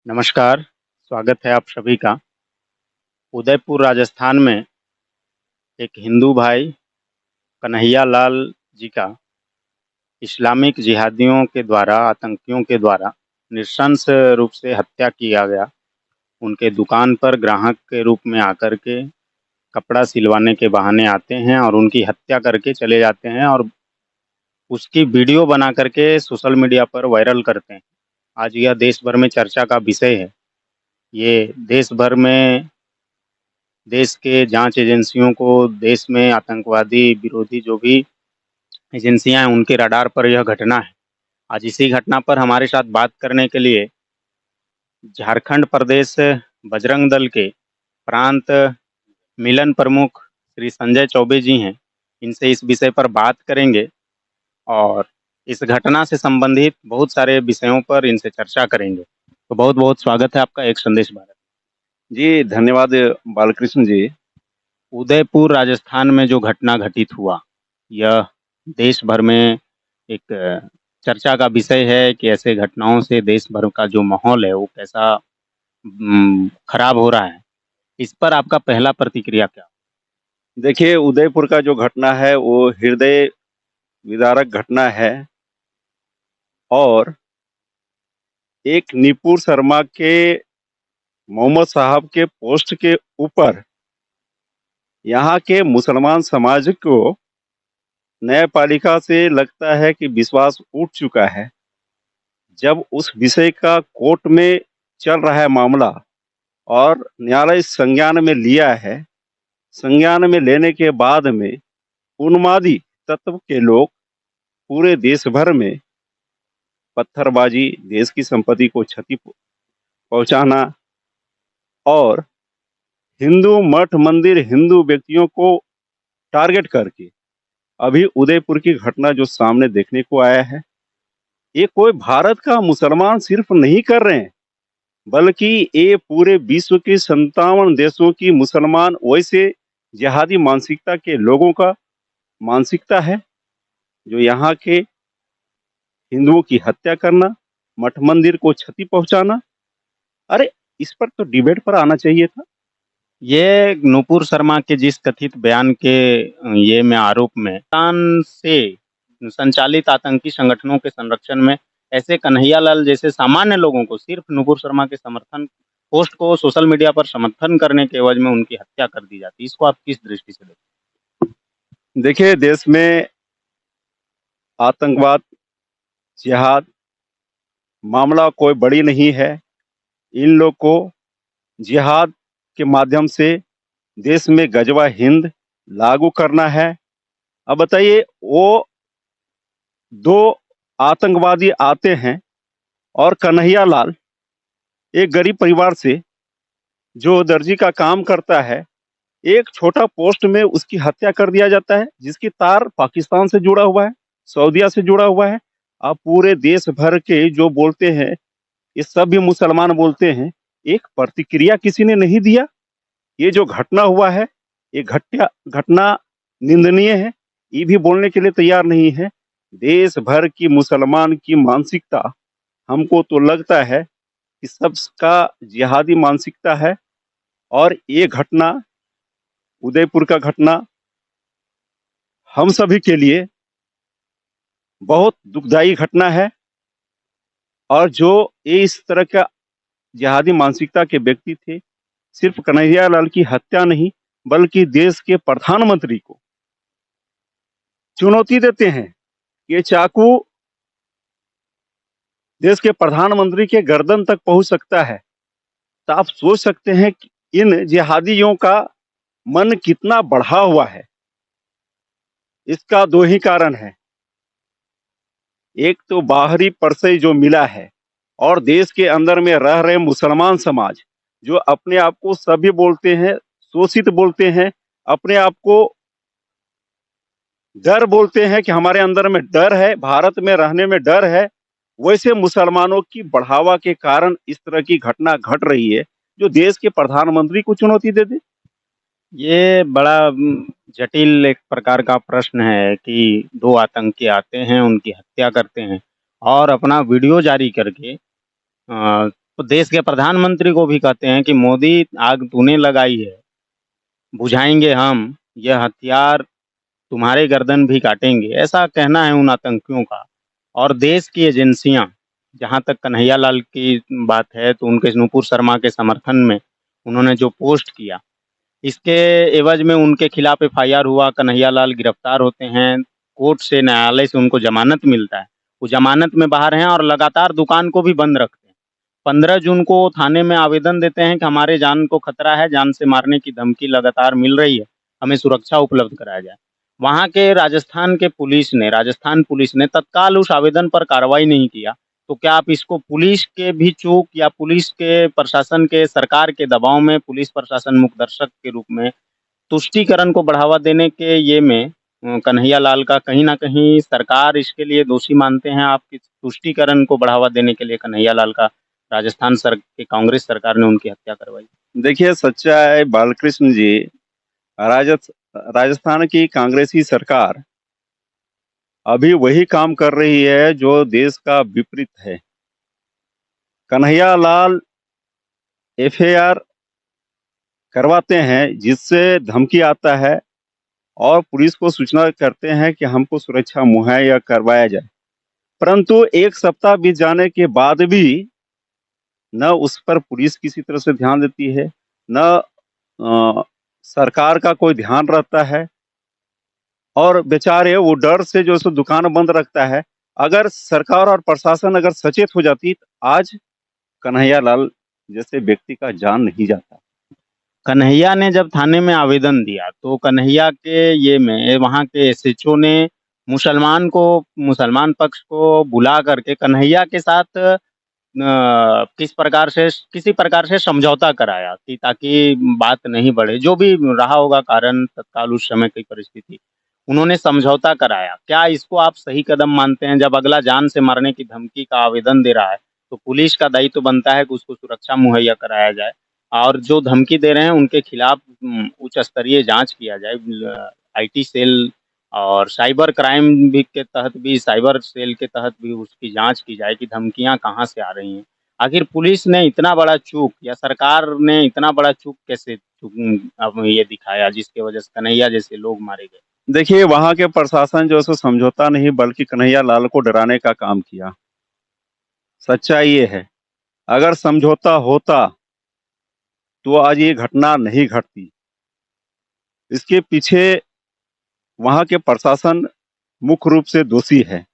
नमस्कार, स्वागत है आप सभी का। उदयपुर राजस्थान में एक हिंदू भाई कन्हैया लाल जी का इस्लामिक जिहादियों के द्वारा, आतंकियों के द्वारा नृशंस रूप से हत्या किया गया। उनके दुकान पर ग्राहक के रूप में आकर के कपड़ा सिलवाने के बहाने आते हैं और उनकी हत्या करके चले जाते हैं और उसकी वीडियो बना करके सोशल मीडिया पर वायरल करते हैं। आज यह देश भर में चर्चा का विषय है। ये देश भर में देश के जांच एजेंसियों को, देश में आतंकवादी विरोधी जो भी एजेंसियां हैं उनके रडार पर यह घटना है। आज इसी घटना पर हमारे साथ बात करने के लिए झारखंड प्रदेश बजरंग दल के प्रांत मिलन प्रमुख श्री संजय चौबे जी हैं। इनसे इस विषय पर बात करेंगे और इस घटना से संबंधित बहुत सारे विषयों पर इनसे चर्चा करेंगे। तो बहुत बहुत स्वागत है आपका एक संदेश भारत। जी, धन्यवाद बालकृष्ण जी। उदयपुर राजस्थान में जो घटना घटित हुआ, यह देश भर में एक चर्चा का विषय है कि ऐसे घटनाओं से देश भर का जो माहौल है वो कैसा खराब हो रहा है। इस पर आपका पहला प्रतिक्रिया क्या? देखिए, उदयपुर का जो घटना है वो हृदय विदारक घटना है और एक निपुर शर्मा के मोहम्मद साहब के पोस्ट के ऊपर यहाँ के मुसलमान समाज को न्यायपालिका से लगता है कि विश्वास उठ चुका है। जब उस विषय का कोर्ट में चल रहा है मामला और न्यायालय संज्ञान में लिया है, संज्ञान में लेने के बाद में उन्मादी तत्व के लोग पूरे देश भर में पत्थरबाजी, देश की संपत्ति को क्षति पहुंचाना और हिंदू मठ मंदिर, हिंदू व्यक्तियों को टारगेट करके अभी उदयपुर की घटना जो सामने देखने को आया है, ये कोई भारत का मुसलमान सिर्फ नहीं कर रहे हैं, बल्कि ये पूरे विश्व के 57 देशों की मुसलमान वैसे जिहादी मानसिकता के लोगों का मानसिकता है, जो यहाँ के हिंदुओं की हत्या करना, मठ मंदिर को क्षति पहुंचाना। अरे, इस पर तो डिबेट पर आना चाहिए था। ये नुपुर शर्मा के जिस कथित बयान के ये में आरोप में पाकिस्तान से संचालित आतंकी संगठनों के संरक्षण में ऐसे कन्हैयालाल जैसे सामान्य लोगों को सिर्फ नुपुर शर्मा के समर्थन पोस्ट को सोशल मीडिया पर समर्थन करने के एवज में उनकी हत्या कर दी जाती है। इसको आप किस दृष्टि से देखते देखिए, देश में आतंकवाद, जिहाद मामला कोई बड़ी नहीं है। इन लोग को जिहाद के माध्यम से देश में गजवा हिंद लागू करना है। अब बताइए, वो दो आतंकवादी आते हैं और कन्हैया लाल एक गरीब परिवार से जो दर्जी का काम करता है, एक छोटा पोस्ट में उसकी हत्या कर दिया जाता है, जिसकी तार पाकिस्तान से जुड़ा हुआ है, सऊदीया से जुड़ा हुआ है। अब पूरे देश भर के जो बोलते हैं, ये सब भी मुसलमान बोलते हैं, एक प्रतिक्रिया किसी ने नहीं दिया। ये जो घटना हुआ है, ये घटना निंदनीय है, ये भी बोलने के लिए तैयार नहीं है। देश भर की मुसलमान की मानसिकता, हमको तो लगता है कि सबका जिहादी मानसिकता है। और ये घटना, उदयपुर का घटना हम सभी के लिए बहुत दुखदायी घटना है। और जो ये इस तरह का जिहादी मानसिकता के व्यक्ति थे, सिर्फ कन्हैया लाल की हत्या नहीं, बल्कि देश के प्रधानमंत्री को चुनौती देते हैं। ये चाकू देश के प्रधानमंत्री के गर्दन तक पहुंच सकता है। तो आप सोच सकते हैं कि इन जिहादियों का मन कितना बढ़ा हुआ है। इसका दो ही कारण है, एक तो बाहरी परिचय जो मिला है, और देश के अंदर में रह रहे मुसलमान समाज जो अपने आप को सभी बोलते हैं, शोषित बोलते हैं, अपने आप को डर बोलते हैं कि हमारे अंदर में डर है, भारत में रहने में डर है। वैसे मुसलमानों की बढ़ावा के कारण इस तरह की घटना घट रही है, जो देश के प्रधानमंत्री को चुनौती दे दे। ये बड़ा जटिल एक प्रकार का प्रश्न है कि दो आतंकी आते हैं, उनकी हत्या करते हैं और अपना वीडियो जारी करके देश के प्रधानमंत्री को भी कहते हैं कि मोदी आग तूने लगाई है, बुझाएंगे हम, यह हथियार तुम्हारे गर्दन भी काटेंगे, ऐसा कहना है उन आतंकियों का। और देश की एजेंसियां, जहां तक कन्हैया लाल की बात है, तो उनके नुपुर शर्मा के समर्थन में उन्होंने जो पोस्ट किया, इसके एवज में उनके खिलाफ एफआईआर हुआ, कन्हैया लाल गिरफ्तार होते हैं, कोर्ट से, न्यायालय से उनको जमानत मिलता है, वो जमानत में बाहर हैं और लगातार दुकान को भी बंद रखते हैं। 15 जून को थाने में आवेदन देते हैं कि हमारे जान को खतरा है, जान से मारने की धमकी लगातार मिल रही है, हमें सुरक्षा उपलब्ध कराया जाए। वहाँ के राजस्थान पुलिस ने तत्काल उस आवेदन पर कार्रवाई नहीं किया। तो क्या आप इसको पुलिस के भी चूक या पुलिस के प्रशासन के, सरकार के दबाव में पुलिस प्रशासन मुखदर्शक के रूप में तुष्टीकरण को बढ़ावा देने के ये में कन्हैया लाल का कहीं न कहीं सरकार इसके लिए दोषी मानते हैं आप कि तुष्टीकरण को बढ़ावा देने के लिए कन्हैया लाल का राजस्थान की कांग्रेस सरकार ने उनकी हत्या करवाई? देखिए, सच्चा है बालकृष्ण जी, राजस्थान की कांग्रेसी सरकार अभी वही काम कर रही है जो देश का विपरीत है। कन्हैया लाल एफआईआर करवाते हैं जिससे धमकी आता है और पुलिस को सूचना करते हैं कि हमको सुरक्षा मुहैया करवाया जाए, परंतु 1 सप्ताह बीत जाने के बाद भी न उस पर पुलिस किसी तरह से ध्यान देती है, न सरकार का कोई ध्यान रहता है और बेचारे वो डर से जो सो दुकान बंद रखता है। अगर सरकार और प्रशासन अगर सचेत हो जाती तो आज कन्हैया लाल जैसे व्यक्ति का जान नहीं जाता। कन्हैया ने जब थाने में आवेदन दिया तो कन्हैया के ये में वहाँ के एसएचओ ने मुसलमान पक्ष को बुला करके कन्हैया के साथ किसी प्रकार से समझौता कराया कि ताकि बात नहीं बढ़े, जो भी रहा होगा कारण तत्काल उस समय की परिस्थिति, उन्होंने समझौता कराया। क्या इसको आप सही कदम मानते हैं? जब अगला जान से मारने की धमकी का आवेदन दे रहा है तो पुलिस का दायित्व तो बनता है कि उसको सुरक्षा मुहैया कराया जाए और जो धमकी दे रहे हैं उनके खिलाफ उच्च स्तरीय जांच किया जाए। आईटी सेल और साइबर क्राइम भी के तहत भी, साइबर सेल के तहत भी उसकी जांच की जाए कि धमकियां कहां से आ रही हैं। आखिर पुलिस ने इतना बड़ा चूक या सरकार ने इतना बड़ा चूक कैसे अब ये दिखाया जिसकी वजह से कन्हैया जैसे लोग मारे गए? देखिए, वहाँ के प्रशासन जो है सो समझौता नहीं बल्कि कन्हैया लाल को डराने का काम किया। सच्चाई ये है, अगर समझौता होता तो आज ये घटना नहीं घटती। इसके पीछे वहाँ के प्रशासन मुख्य रूप से दोषी है।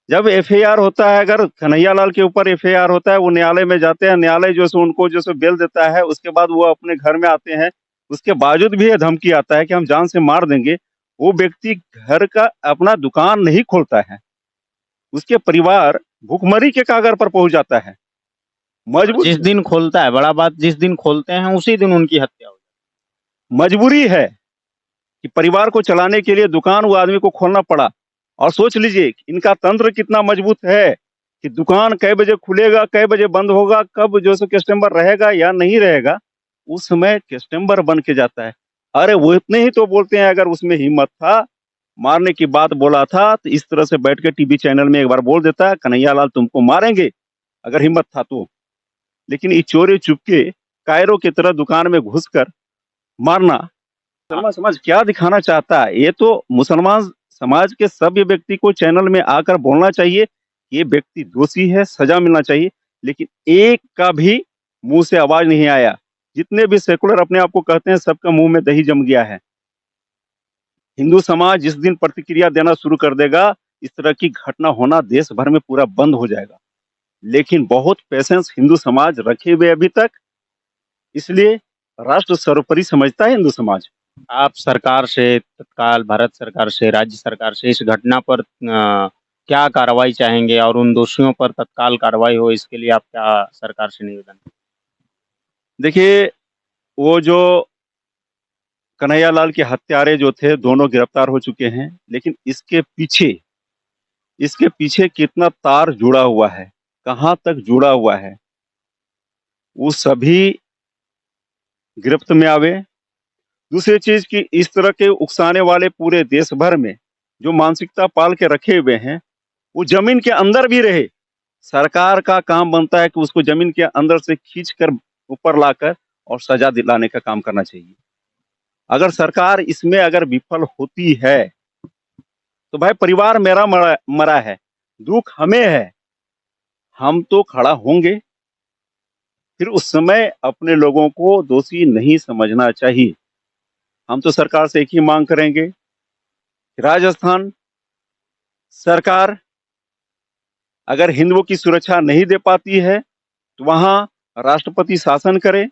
जब एफआईआर होता है, अगर कन्हैया लाल के ऊपर एफआईआर होता है, वो न्यायालय में जाते हैं, न्यायालय जो है उनको जो है बेल देता है, उसके बाद वो अपने घर में आते हैं, उसके बावजूद भी ये धमकी आता है कि हम जान से मार देंगे। वो व्यक्ति घर का अपना दुकान नहीं खोलता है, उसके परिवार भूखमरी के कागर पर पहुंच जाता है। जिस दिन खोलता है, बड़ा बात, जिस दिन खोलते हैं उसी दिन उनकी हत्या हो जाती है। मजबूरी है कि परिवार को चलाने के लिए दुकान वो आदमी को खोलना पड़ा। और सोच लीजिए इनका तंत्र कितना मजबूत है कि दुकान कै बजे खुलेगा, कै बजे बंद होगा, कब जो सो कस्टमर रहेगा या नहीं रहेगा, उस समय कस्टमर बन के जाता है। अरे वो इतने ही तो बोलते हैं, अगर उसमें हिम्मत था, मारने की बात बोला था तो इस तरह से बैठ के टीवी चैनल में एक बार बोल देता है कन्हैया लाल तुमको मारेंगे, अगर हिम्मत था तो। लेकिन ये चोरी चुपके कायरों की तरह दुकान में घुसकर मारना, मुसलमान समाज क्या दिखाना चाहता है? ये तो मुसलमान समाज के सभ्य व्यक्ति को चैनल में आकर बोलना चाहिए, ये व्यक्ति दोषी है, सजा मिलना चाहिए, लेकिन एक का भी मुंह से आवाज नहीं आया। जितने भी सेकुलर अपने आप को कहते हैं, सबका मुंह में दही जम गया है। हिंदू समाज जिस दिन प्रतिक्रिया देना शुरू कर देगा, इस तरह की घटना होना देश भर में पूरा बंद हो जाएगा। लेकिन बहुत पेशेंस हिंदू समाज रखे हुए अभी तक, इसलिए राष्ट्र सर्वोपरि समझता है हिंदू समाज। आप सरकार से तत्काल, भारत सरकार से, राज्य सरकार से इस घटना पर क्या कार्रवाई चाहेंगे और उन दोषियों पर तत्काल कार्रवाई हो, इसके लिए आप क्या सरकार से निवेदन? देखिए, वो जो कन्हैया लाल के हत्यारे जो थे दोनों गिरफ्तार हो चुके हैं, लेकिन इसके पीछे कितना तार जुड़ा हुआ है, कहां तक जुड़ा हुआ है, वो सभी गिरफ्त में आवे। दूसरी चीज कि इस तरह के उकसाने वाले पूरे देश भर में जो मानसिकता पाल के रखे हुए हैं, वो जमीन के अंदर भी रहे सरकार का काम बनता है कि उसको जमीन के अंदर से खींचकर ऊपर लाकर और सजा दिलाने का काम करना चाहिए। अगर सरकार इसमें अगर विफल होती है तो भाई परिवार मेरा मरा है, दुख हमें है, हम तो खड़ा होंगे। फिर उस समय अपने लोगों को दोषी नहीं समझना चाहिए। हम तो सरकार से एक ही मांग करेंगे, राजस्थान सरकार अगर हिंदुओं की सुरक्षा नहीं दे पाती है तो वहां राष्ट्रपति शासन करे।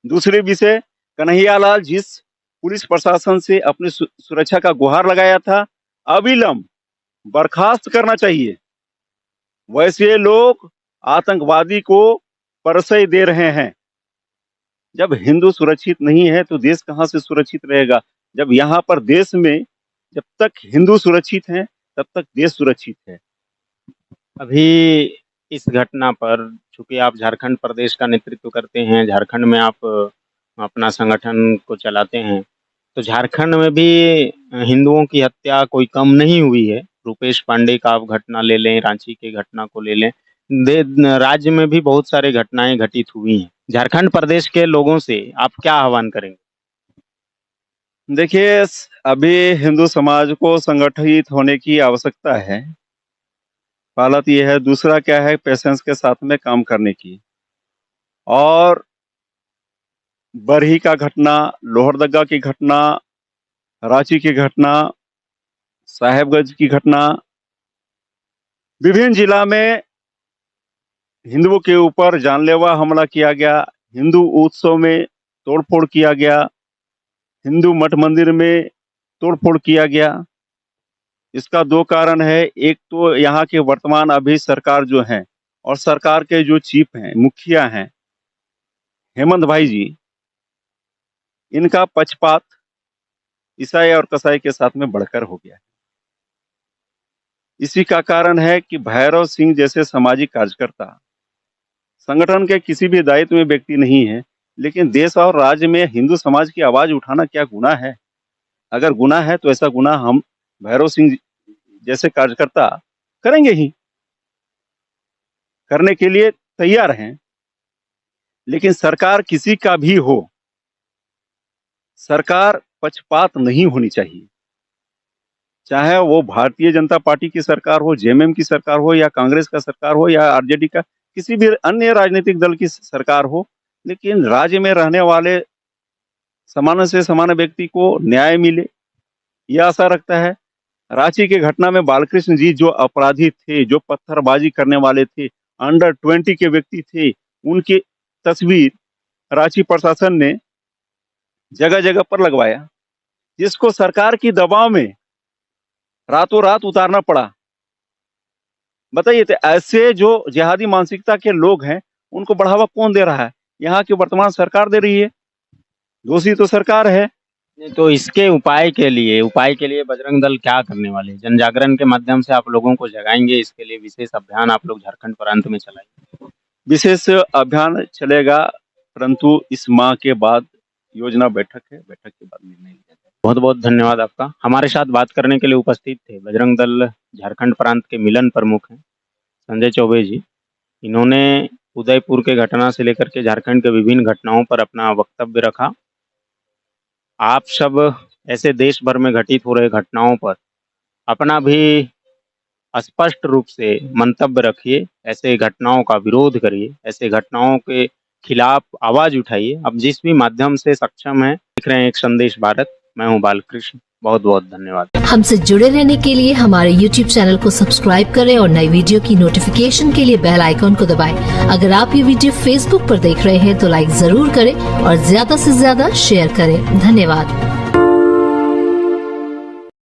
दूसरे विषय, कन्हैयालाल जिस पुलिस प्रशासन से अपनी सुरक्षा का गुहार लगाया था, अविलंब बर्खास्त करना चाहिए। वैसे लोग आतंकवादी को परिचय दे रहे हैं। जब हिंदू सुरक्षित नहीं है तो देश कहां से सुरक्षित रहेगा? जब यहाँ पर देश में जब तक हिंदू सुरक्षित हैं तब तक देश सुरक्षित है। अभी इस घटना पर, चूंकि आप झारखंड प्रदेश का नेतृत्व करते हैं, झारखंड में आप अपना संगठन को चलाते हैं, तो झारखंड में भी हिंदुओं की हत्या कोई कम नहीं हुई है। रूपेश पांडे का आप घटना ले लें, रांची की घटना को ले लें, राज्य में भी बहुत सारे घटनाएं घटित हुई हैं। झारखंड प्रदेश के लोगों से आप क्या आह्वान करेंगे? देखिए, अभी हिंदू समाज को संगठित होने की आवश्यकता है। पहला तो यह है, दूसरा क्या है, पेशेंस के साथ में काम करने की। और बरही का घटना, लोहरदगा की घटना, रांची की घटना, साहेबगंज की घटना, विभिन्न जिला में हिंदुओं के ऊपर जानलेवा हमला किया गया, हिंदू उत्सव में तोड़फोड़ किया गया, हिंदू मठ मंदिर में तोड़फोड़ किया गया। इसका दो कारण है। एक तो यहाँ के वर्तमान अभी सरकार जो है और सरकार के जो चीफ हैं, मुखिया हैं, हेमंत भाई जी, इनका पक्षपात ईसाई और कसाई के साथ में बढ़कर हो गया है। इसी का कारण है कि भैरव सिंह जैसे सामाजिक कार्यकर्ता संगठन के किसी भी दायित्व में व्यक्ति नहीं है, लेकिन देश और राज्य में हिंदू समाज की आवाज उठाना क्या गुनाह है? अगर गुनाह है तो ऐसा गुनाह हम भैरव सिंह जैसे कार्यकर्ता करेंगे ही, करने के लिए तैयार हैं। लेकिन सरकार किसी का भी हो, सरकार पक्षपात नहीं होनी चाहिए। चाहे वो भारतीय जनता पार्टी की सरकार हो, जेएमएम की सरकार हो, या कांग्रेस का सरकार हो, या आरजेडी का किसी भी अन्य राजनीतिक दल की सरकार हो, लेकिन राज्य में रहने वाले समान से समान व्यक्ति को न्याय मिले, यह आशा रखता है। रांची के घटना में बालकृष्ण जी जो अपराधी थे, जो पत्थरबाजी करने वाले थे, अंडर 20 के व्यक्ति थे, उनकी तस्वीर रांची प्रशासन ने जगह जगह पर लगवाया, जिसको सरकार की दबाव में रातों रात उतारना पड़ा। बताइए, तो ऐसे जो जिहादी मानसिकता के लोग हैं उनको बढ़ावा कौन दे रहा है? यहाँ की वर्तमान सरकार दे रही है। दोषी तो सरकार है। तो इसके उपाय के लिए बजरंग दल क्या करने वाले हैं? जन जागरण के माध्यम से आप लोगों को जगाएंगे, इसके लिए विशेष अभियान आप लोग झारखंड प्रांत में चलाएंगे? विशेष अभियान चलेगा, परंतु इस माह के बाद योजना बैठक है, बैठक के बाद निर्णय लिया जाएगा। बहुत बहुत धन्यवाद आपका। हमारे साथ बात करने के लिए उपस्थित थे बजरंग दल झारखंड प्रांत के मिलन प्रमुख हैं संजय चौबे जी। इन्होंने उदयपुर के घटना से लेकर के झारखंड के विभिन्न घटनाओं पर अपना वक्तव्य रखा। आप सब ऐसे देश भर में घटित हो रहे घटनाओं पर अपना भी स्पष्ट रूप से मंतव्य रखिए, ऐसे घटनाओं का विरोध करिए, ऐसे घटनाओं के खिलाफ आवाज उठाइए। अब जिस भी माध्यम से सक्षम है, देख रहे हैं एक संदेश भारत। मैं हूं बालकृष्ण, बहुत बहुत धन्यवाद। हमसे जुड़े रहने के लिए हमारे YouTube चैनल को सब्सक्राइब करें और नई वीडियो की नोटिफिकेशन के लिए बेल आइकॉन को दबाएं। अगर आप ये वीडियो Facebook पर देख रहे हैं तो लाइक जरूर करें और ज्यादा से ज्यादा शेयर करें। धन्यवाद।